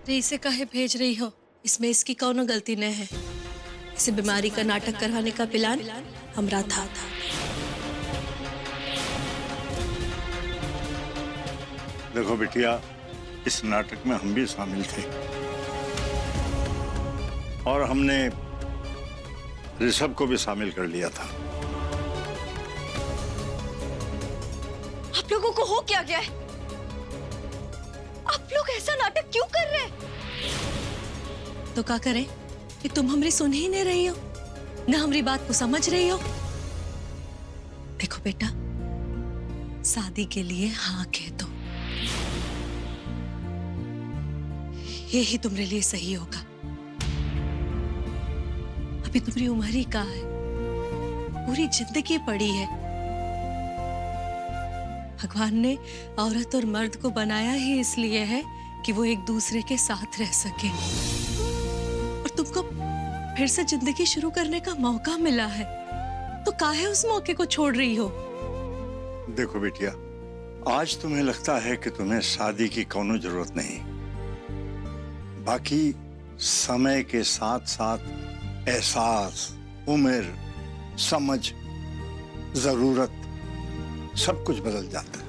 अरे इसे काहे भेज रही हो? इसमें इसकी कौनो गलती नहीं है। इसे बीमारी का नाटक करवाने का प्लान हमरा था। देखो बिटिया, इस नाटक में हम भी शामिल थे और हमने ऋषभ को भी शामिल कर लिया था। आप लोगों को हो क्या गया है? आप लोग ऐसा नाटक क्यों कर रहे हैं? तो क्या करें कि तुम हमारी सुन ही नहीं रही हो, ना हमारी बात को समझ रही हो। देखो बेटा, शादी के लिए हाँ कह दो, यही तुम्हारे लिए सही होगा। अभी तुम्हारी उम्र ही कहाँ है, पूरी जिंदगी पड़ी है। भगवान ने औरत और मर्द को बनाया ही इसलिए है कि वो एक दूसरे के साथ रह सके, और तुमको फिर से जिंदगी शुरू करने का मौका मिला है, तो काहे उस मौके को छोड़ रही हो? देखो बेटिया, आज तुम्हें लगता है कि तुम्हें शादी की कोनो जरूरत नहीं, बाकी समय के साथ साथ एहसास, उम्र, समझ, जरूरत सब कुछ बदल जाता है।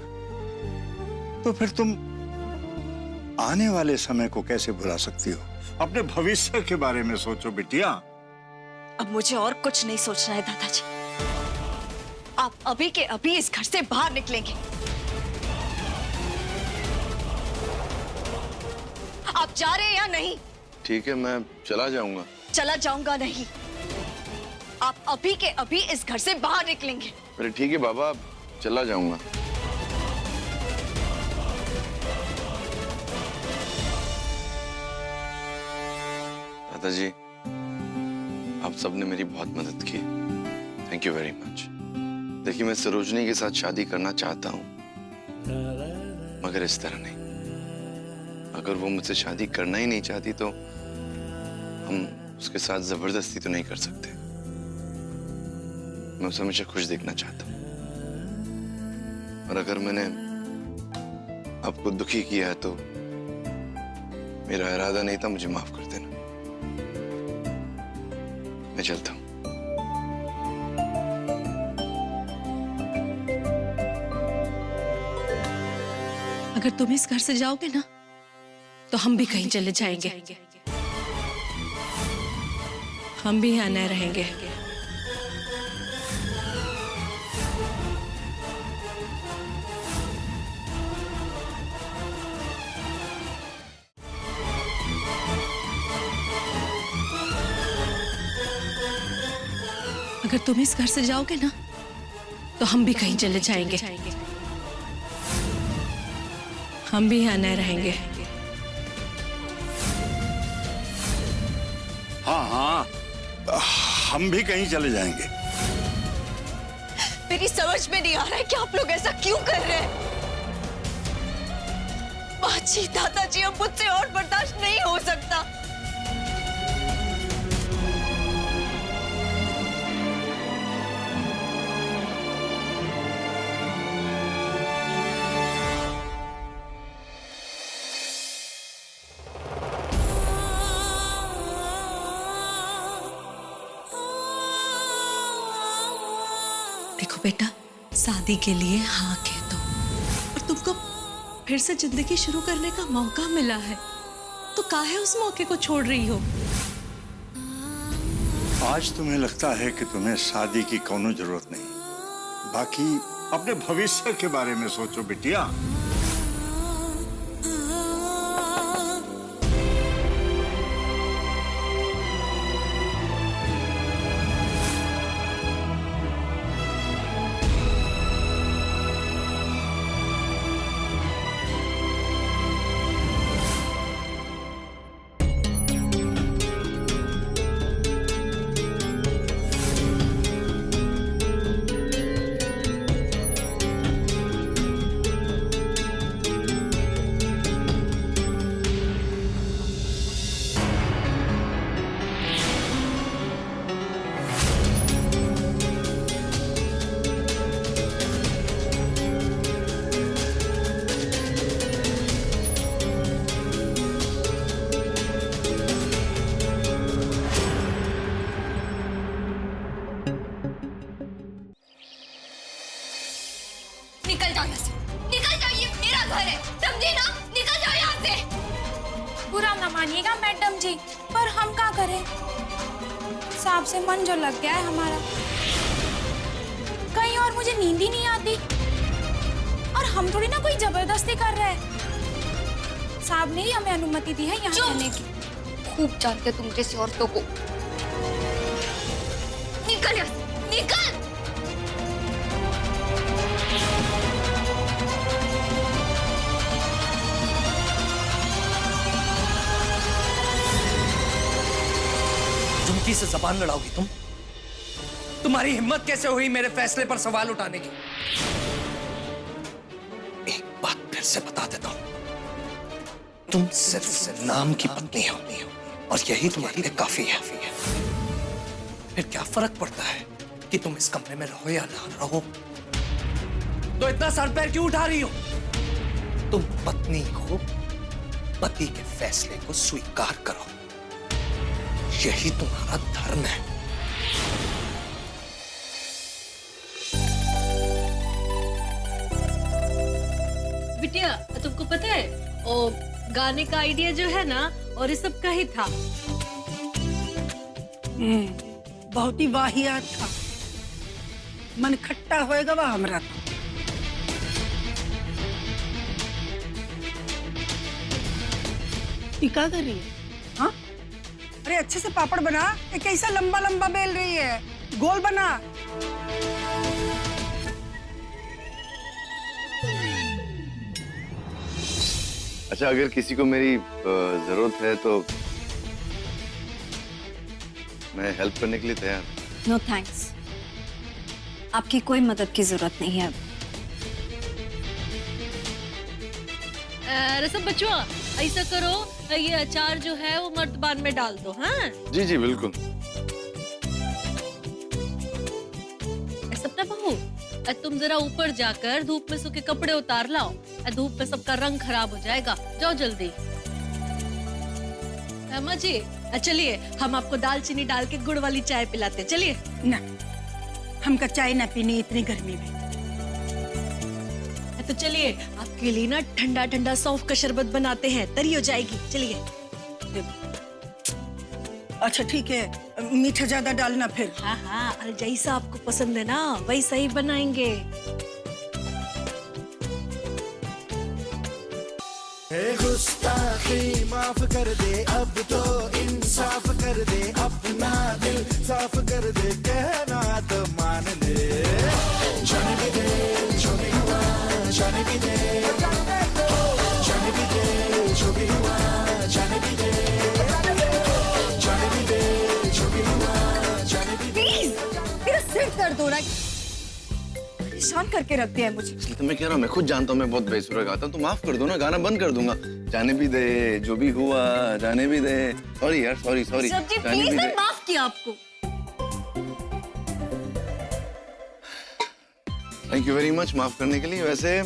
तो फिर तुम आने वाले समय को कैसे भुला सकती हो? अपने भविष्य के बारे में सोचो बिटिया। अब मुझे और कुछ नहीं सोचना है दादाजी। आप अभी के अभी इस घर से बाहर निकलेंगे। आप जा रहे हैं या नहीं? ठीक है, मैं चला जाऊंगा। चला जाऊंगा नहीं, आप अभी के अभी इस घर से बाहर निकलेंगे। अरे ठीक है बाबा, चला जाऊंगा। दादाजी, आप सबने मेरी बहुत मदद की, थैंक यू वेरी मच। देखिए, मैं सरोजनी के साथ शादी करना चाहता हूँ, मगर इस तरह नहीं। अगर वो मुझसे शादी करना ही नहीं चाहती तो हम उसके साथ जबरदस्ती तो नहीं कर सकते। मैं उसे हमेशा खुश देखना चाहता हूँ, और अगर मैंने आपको दुखी किया है तो मेरा इरादा नहीं था, मुझे माफ कर देना। मैं चलता हूँ। अगर तुम इस घर से जाओगे ना, तो हम भी कहीं चले जाएंगे। हम भी यहाँ नहीं रहेंगे। अगर तुम इस घर से जाओगे ना, तो हम भी कहीं चले जाएंगे। हम भी यहाँ नहीं रहेंगे। हाँ हाँ, हम भी कहीं चले जाएंगे। मेरी समझ में नहीं आ रहा है कि आप लोग ऐसा क्यों कर रहे हैं। बाजी, दादाजी, अब मुझसे और बर्दाश्त नहीं हो सकता। देखो बेटा, शादी के लिए हाँ कह दो, और तुमको फिर से जिंदगी शुरू करने का मौका मिला है, तो काहे उस मौके को छोड़ रही हो? आज तुम्हें लगता है कि तुम्हें शादी की कोनो जरूरत नहीं, बाकी अपने भविष्य के बारे में सोचो बिटिया। मानिएगा मैडम जी, पर हम क्या करें? सांप से मन जो लग गया है हमारा। कहीं और मुझे नींद ही नहीं आती, और हम थोड़ी ना कोई जबरदस्ती कर रहे हैं। साहब ने ही हमें अनुमति दी है यहाँ रहने की। खूब जानते तुम जैसी औरतों को। निकल यहाँ से, निकल। झुमकी से जबान लड़ाओगी तुम? तुम्हारी हिम्मत कैसे हुई मेरे फैसले पर सवाल उठाने की? एक बात फिर से बता देता हूं, तुम सिर्फ नाम की पत्नी हो और यही तुम्हारे लिए काफी है। फिर क्या फर्क पड़ता है कि तुम इस कमरे में रहो या ना रहो? तो इतना सर पैर क्यों उठा रही हो? तुम पत्नी हो, पति के फैसले को स्वीकार करो, यही तुम्हारा धर्म है। बिटिया, तुमको पता है ओ गाने का आइडिया जो है ना, और इस सब का ही था। बहुत ही वाहियात था। मन खट्टा होएगा वह हमरा। टीका कर रही है? हाँ? अरे अच्छे से पापड़ बना। ये कैसा लंबा लंबा बेल रही है? गोल बना। अच्छा, अगर किसी को मेरी जरूरत है तो मैं हेल्प करने के लिए तैयार। नो थैंक्स, आपकी कोई मदद की जरूरत नहीं है। अरे सब बच्चों, ऐसा करो, ये अचार जो है वो मर्तबान में डाल दो। हाँ जी जी बिल्कुल। सपना बहू, तुम जरा ऊपर जाकर धूप में सूखे कपड़े उतार लाओ। धूप में सबका रंग खराब हो जाएगा। जाओ जल्दी। अम्मा जी, चलिए हम आपको दालचीनी डाल के गुड़ वाली चाय पिलाते। चलिए ना, हमका चाय ना पीनी इतनी गर्मी में। तो चलिए आपके लिए ना ठंडा ठंडा सौंफ का शरबत बनाते हैं, तरी हो जाएगी। चलिए। अच्छा ठीक है, मीठा ज्यादा डालना फिर। हाँ हाँ, जैसा आपको पसंद है ना वैसा ही बनाएंगे। गुस्ताखी माफ कर दे, अब तो इंसाफ कर दे, अपना दिल साफ कर दे, कहना तो मान ले। जाने भी दे जो भी हुआ, जाने भी दे, जाने भी दे जो भी हुआ, जाने भी दे, जाने भी दे जो भी हुआ, जाने भी दे। मेरा सिर दर्द हो रहा है, परेशान करके रख दिया है मुझे। तो मैं कह रहा हूँ, मैं खुद जानता हूँ मैं बहुत बेसुरा गाता हूँ, तो माफ कर दो ना, गाना बंद कर दूंगा। जाने भी दे जो भी हुआ, जाने भी दे। सॉरी यार, सॉरी सॉरी। सब्जी प्लीज, मैं माफ किया आपको। थैंक यू वेरी मच माफ करने के लिए। वैसे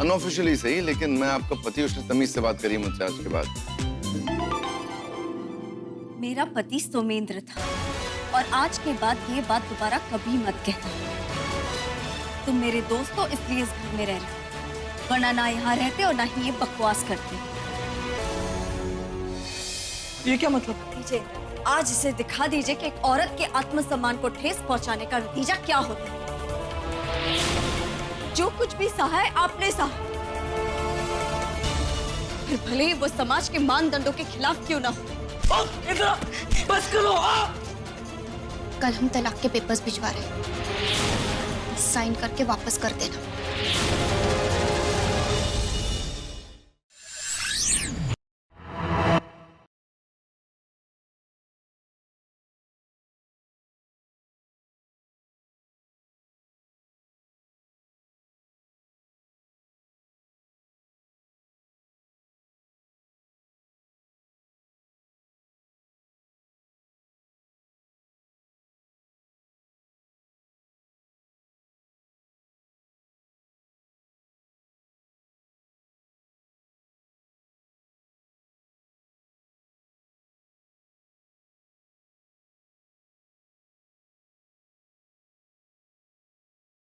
अनऑफिशियली सही, लेकिन मैं आपका पति, उसने तमीज से बात करी मुझसे आज के बाद। मेरा पति सोमेंद्र था, और आज के बाद ये बात दोबारा कभी मत कहना। तुम मेरे दोस्त हो इसलिए इस घर में रह रहे, वरना ना यहाँ रहते और ना ही ये बकवास करते। ये क्या मतलब? दीजिए, आज इसे दिखा दीजिए कि एक औरत के आत्मसम्मान को ठेस पहुंचाने का नतीजा क्या होता है। जो कुछ भी सहा है आपने सहा, फिर भले ही वो समाज के मानदंडों के खिलाफ क्यों ना हो। बस करो। कल हम तलाक के पेपर्स भिजवा रहे हैं, साइन करके वापस कर देना।